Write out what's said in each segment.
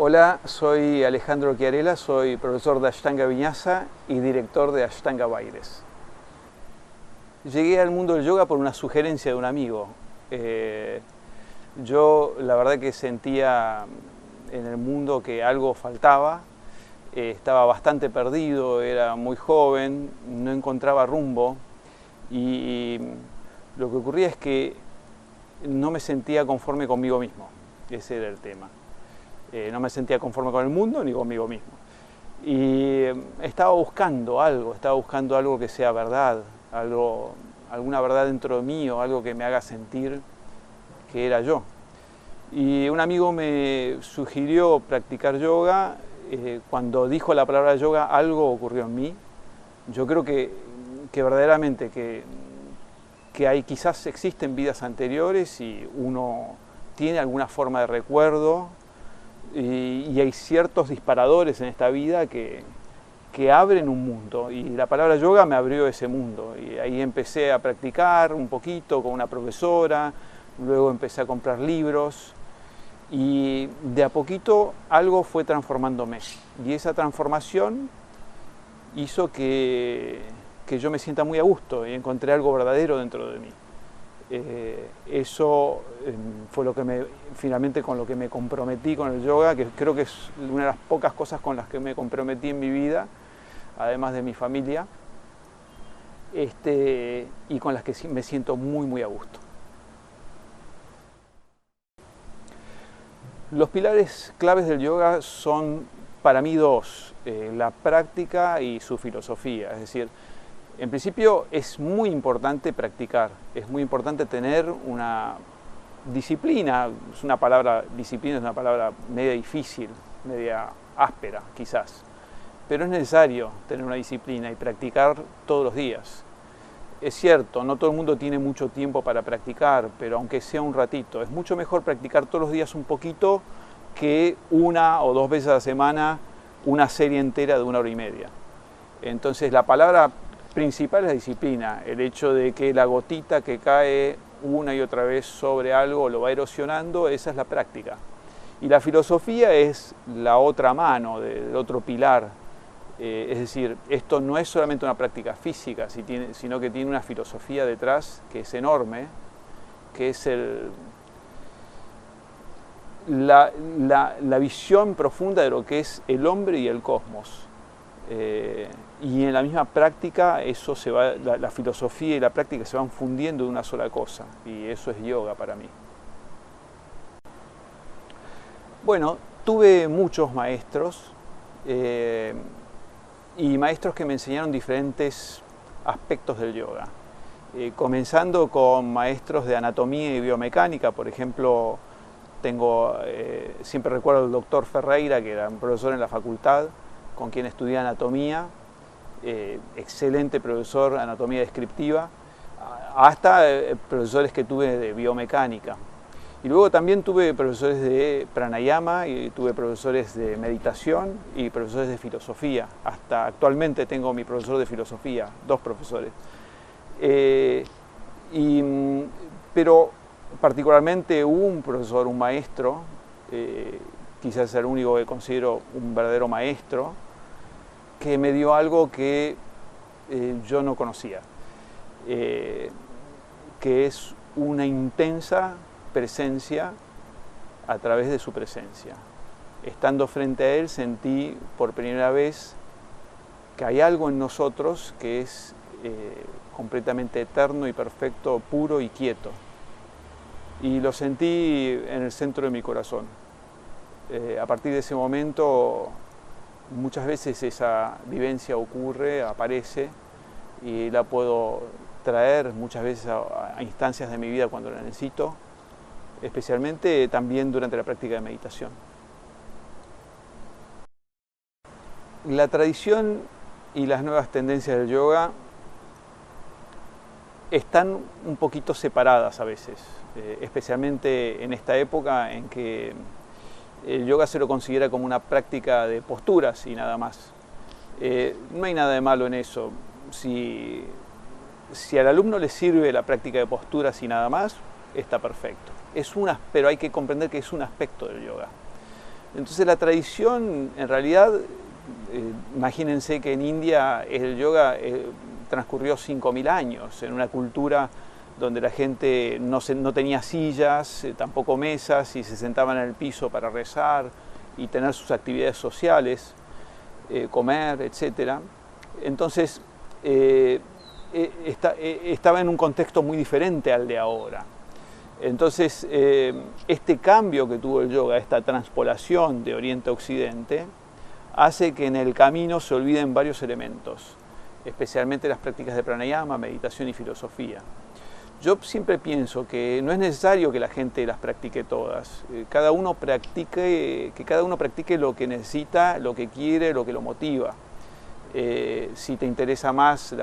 Hola, soy Alejandro Chiarella, soy profesor de Ashtanga Vinyasa y director de Ashtanga Bailes. Llegué al mundo del yoga por una sugerencia de un amigo. Yo la verdad que sentía en el mundo que algo faltaba, estaba bastante perdido, era muy joven, no encontraba rumbo y lo que ocurría es que no me sentía conforme conmigo mismo, ese era el tema. No me sentía conforme con el mundo ni conmigo mismo. Y estaba buscando algo que sea verdad, alguna verdad dentro de mí o algo que me haga sentir que era yo. Y un amigo me sugirió practicar yoga. Cuando dijo la palabra yoga, algo ocurrió en mí. Yo creo que verdaderamente quizás existen vidas anteriores y uno tiene alguna forma de recuerdo. Y hay ciertos disparadores en esta vida que abren un mundo, y la palabra yoga me abrió ese mundo, y ahí empecé a practicar un poquito con una profesora, luego empecé a comprar libros y de a poquito algo fue transformándome, y esa transformación hizo que yo me sienta muy a gusto y encontré algo verdadero dentro de mí. Eso fue finalmente con lo que me comprometí con el yoga, que creo que es una de las pocas cosas con las que me comprometí en mi vida, además de mi familia, y con las que me siento muy a gusto. Los pilares claves del yoga son para mí dos: la práctica y su filosofía. Es decir, en principio es muy importante practicar, es muy importante tener una disciplina. Disciplina es una palabra media difícil, media áspera quizás, pero es necesario tener una disciplina y practicar todos los días. Es cierto, no todo el mundo tiene mucho tiempo para practicar, pero aunque sea un ratito, es mucho mejor practicar todos los días un poquito que una o dos veces a la semana una serie entera de 1 hora y media. Entonces la palabra principal es la disciplina, el hecho de que la gotita que cae una y otra vez sobre algo lo va erosionando, esa es la práctica. Y la filosofía es la otra mano, del otro pilar. Es decir, esto no es solamente una práctica física, sino que tiene una filosofía detrás que es enorme, que es la visión profunda de lo que es el hombre y el cosmos. Y en la misma práctica la filosofía y la práctica se van fundiendo de una sola cosa, y eso es yoga para mí. Bueno, tuve muchos maestros y maestros que me enseñaron diferentes aspectos del yoga, comenzando con maestros de anatomía y biomecánica. Por ejemplo, siempre recuerdo al doctor Ferreira, que era un profesor en la facultad con quien estudié anatomía, excelente profesor, anatomía descriptiva, hasta profesores que tuve de biomecánica. Y luego también tuve profesores de pranayama, y tuve profesores de meditación y profesores de filosofía. Hasta actualmente tengo mi profesor de filosofía, 2 profesores. Pero particularmente hubo un profesor, un maestro, quizás el único que considero un verdadero maestro, que me dio algo que yo no conocía, que es una intensa presencia a través de su presencia. Estando frente a él sentí por primera vez que hay algo en nosotros que es completamente eterno y perfecto, puro y quieto. Y lo sentí en el centro de mi corazón. A partir de ese momento, muchas veces esa vivencia aparece, y la puedo traer muchas veces a instancias de mi vida cuando la necesito, especialmente también durante la práctica de meditación. La tradición y las nuevas tendencias del yoga están un poquito separadas a veces, especialmente en esta época en que el yoga se lo considera como una práctica de posturas y nada más. No hay nada de malo en eso. Si al alumno le sirve la práctica de posturas y nada más, está perfecto. Pero hay que comprender que es un aspecto del yoga. Entonces la tradición, en realidad, imagínense que en India el yoga transcurrió 5.000 años, en una cultura donde la gente no tenía sillas, tampoco mesas, y se sentaban en el piso para rezar y tener sus actividades sociales, comer, etc. Entonces, estaba en un contexto muy diferente al de ahora. Entonces, este cambio que tuvo el yoga, esta transpolación de Oriente a Occidente, hace que en el camino se olviden varios elementos, especialmente las prácticas de pranayama, meditación y filosofía. Yo siempre pienso que no es necesario que la gente las practique todas, que cada uno practique lo que necesita, lo que quiere, lo que lo motiva. Si te interesa más,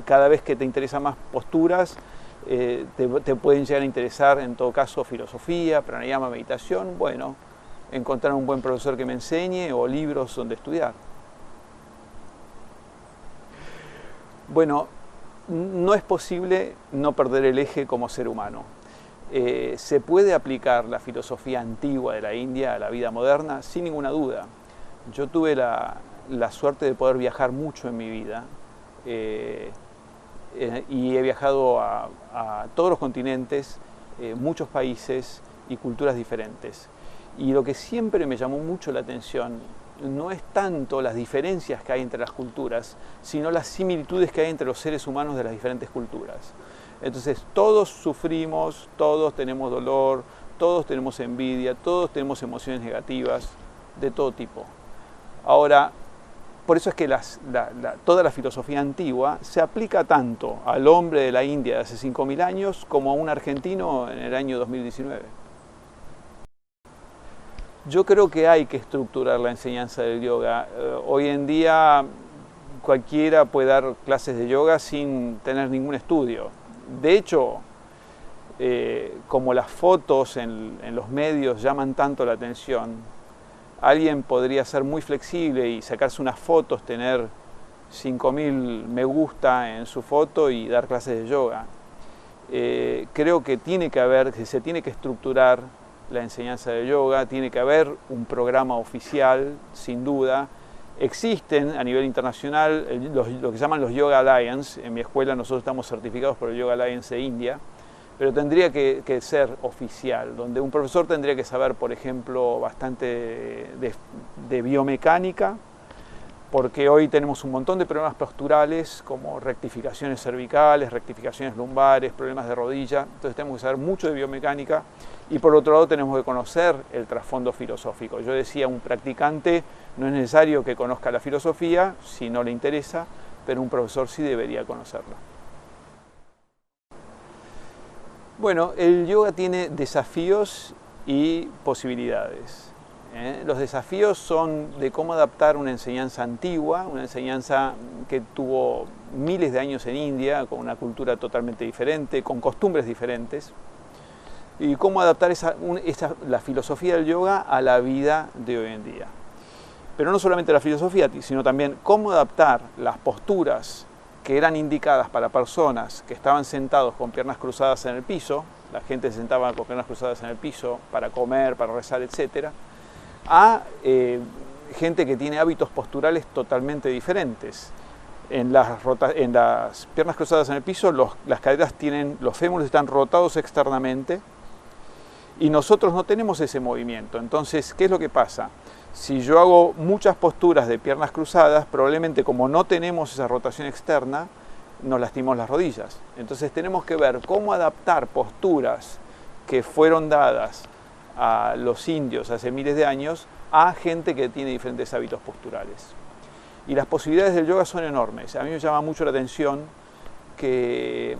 cada vez que te interesa más posturas, te pueden llegar a interesar en todo caso filosofía, pranayama, meditación, bueno, encontrar un buen profesor que me enseñe o libros donde estudiar. Bueno, no es posible no perder el eje como ser humano. Se puede aplicar la filosofía antigua de la India a la vida moderna sin ninguna duda. Yo tuve la suerte de poder viajar mucho en mi vida y he viajado a todos los continentes, muchos países y culturas diferentes. Y lo que siempre me llamó mucho la atención no es tanto las diferencias que hay entre las culturas, sino las similitudes que hay entre los seres humanos de las diferentes culturas. Entonces, todos sufrimos, todos tenemos dolor, todos tenemos envidia, todos tenemos emociones negativas de todo tipo. Ahora, por eso es que toda la filosofía antigua se aplica tanto al hombre de la India de hace 5.000 años como a un argentino en el año 2019. Yo creo que hay que estructurar la enseñanza del yoga. Hoy en día cualquiera puede dar clases de yoga sin tener ningún estudio. De hecho, como las fotos en los medios llaman tanto la atención, alguien podría ser muy flexible y sacarse unas fotos, tener 5.000 me gusta en su foto y dar clases de yoga. Creo que se tiene que estructurar la enseñanza de yoga, tiene que haber un programa oficial, sin duda. Existen a nivel internacional lo que llaman los Yoga Alliance. En mi escuela nosotros estamos certificados por el Yoga Alliance de India, pero tendría que ser oficial, donde un profesor tendría que saber, por ejemplo, bastante de biomecánica, porque hoy tenemos un montón de problemas posturales, como rectificaciones cervicales, rectificaciones lumbares, problemas de rodilla. Entonces tenemos que saber mucho de biomecánica y por otro lado tenemos que conocer el trasfondo filosófico. Yo decía, un practicante no es necesario que conozca la filosofía si no le interesa, pero un profesor sí debería conocerla. Bueno, el yoga tiene desafíos y posibilidades. Los desafíos son de cómo adaptar una enseñanza antigua, una enseñanza que tuvo miles de años en India, con una cultura totalmente diferente, con costumbres diferentes, y cómo adaptar la filosofía del yoga a la vida de hoy en día. Pero no solamente la filosofía, sino también cómo adaptar las posturas que eran indicadas para personas que estaban sentados con piernas cruzadas en el piso, la gente se sentaba con piernas cruzadas en el piso para comer, para rezar, etc., a gente que tiene hábitos posturales totalmente diferentes. En las piernas cruzadas en el piso, las caderas los fémures están rotados externamente y nosotros no tenemos ese movimiento. Entonces, ¿qué es lo que pasa? Si yo hago muchas posturas de piernas cruzadas, probablemente como no tenemos esa rotación externa, nos lastimamos las rodillas. Entonces tenemos que ver cómo adaptar posturas que fueron dadas a los indios hace miles de años a gente que tiene diferentes hábitos posturales. Y las posibilidades del yoga son enormes. A mí me llama mucho la atención que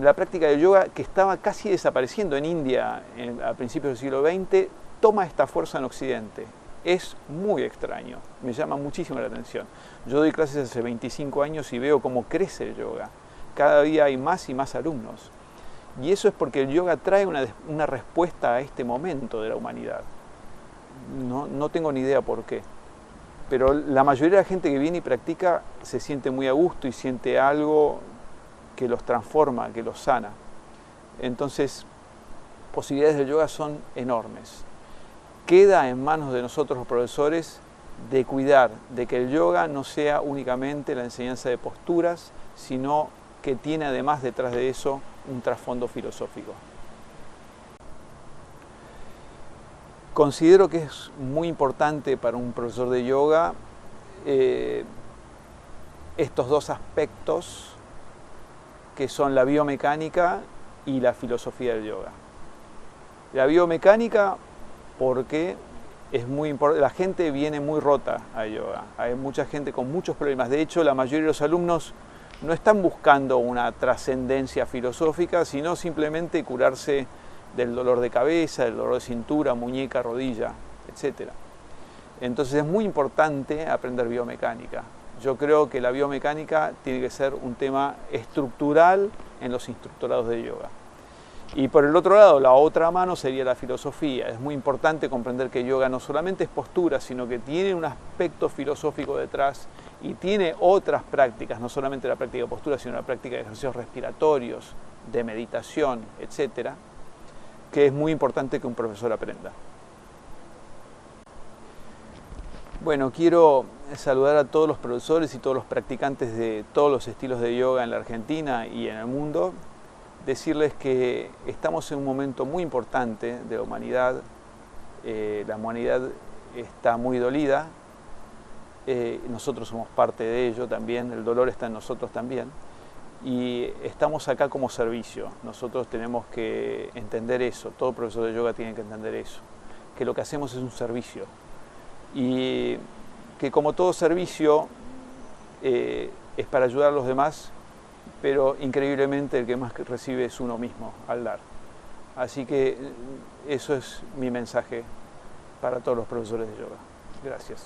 la práctica del yoga, que estaba casi desapareciendo en India a principios del siglo XX, toma esta fuerza en Occidente. Es muy extraño, me llama muchísimo la atención. Yo doy clases hace 25 años y veo cómo crece el yoga. Cada día hay más y más alumnos. Y eso es porque el yoga trae una respuesta a este momento de la humanidad. No tengo ni idea por qué. Pero la mayoría de la gente que viene y practica se siente muy a gusto y siente algo que los transforma, que los sana. Entonces, posibilidades del yoga son enormes. queda en manos de nosotros los profesores de cuidar de que el yoga no sea únicamente la enseñanza de posturas, sino que tiene además detrás de eso un trasfondo filosófico. Considero que es muy importante para un profesor de yoga estos dos aspectos que son la biomecánica y la filosofía del yoga. La biomecánica porque es muy importante, la gente viene muy rota a yoga, hay mucha gente con muchos problemas, de hecho la mayoría de los alumnos no están buscando una trascendencia filosófica, sino simplemente curarse del dolor de cabeza, del dolor de cintura, muñeca, rodilla, etc. Entonces es muy importante aprender biomecánica. Yo creo que la biomecánica tiene que ser un tema estructural en los instructorados de yoga. Y por el otro lado, la otra mano sería la filosofía. Es muy importante comprender que yoga no solamente es postura, sino que tiene un aspecto filosófico detrás y tiene otras prácticas, no solamente la práctica de postura, sino la práctica de ejercicios respiratorios, de meditación, etcétera, que es muy importante que un profesor aprenda. Bueno, quiero saludar a todos los profesores y todos los practicantes de todos los estilos de yoga en la Argentina y en el mundo. Decirles que estamos en un momento muy importante de la humanidad. La humanidad está muy dolida. Nosotros somos parte de ello también. El dolor está en nosotros también. Y estamos acá como servicio. Nosotros tenemos que entender eso. Todo profesor de yoga tiene que entender eso. Que lo que hacemos es un servicio. Y que como todo servicio es para ayudar a los demás, pero increíblemente el que más recibe es uno mismo al dar. Así que eso es mi mensaje para todos los profesores de yoga. Gracias.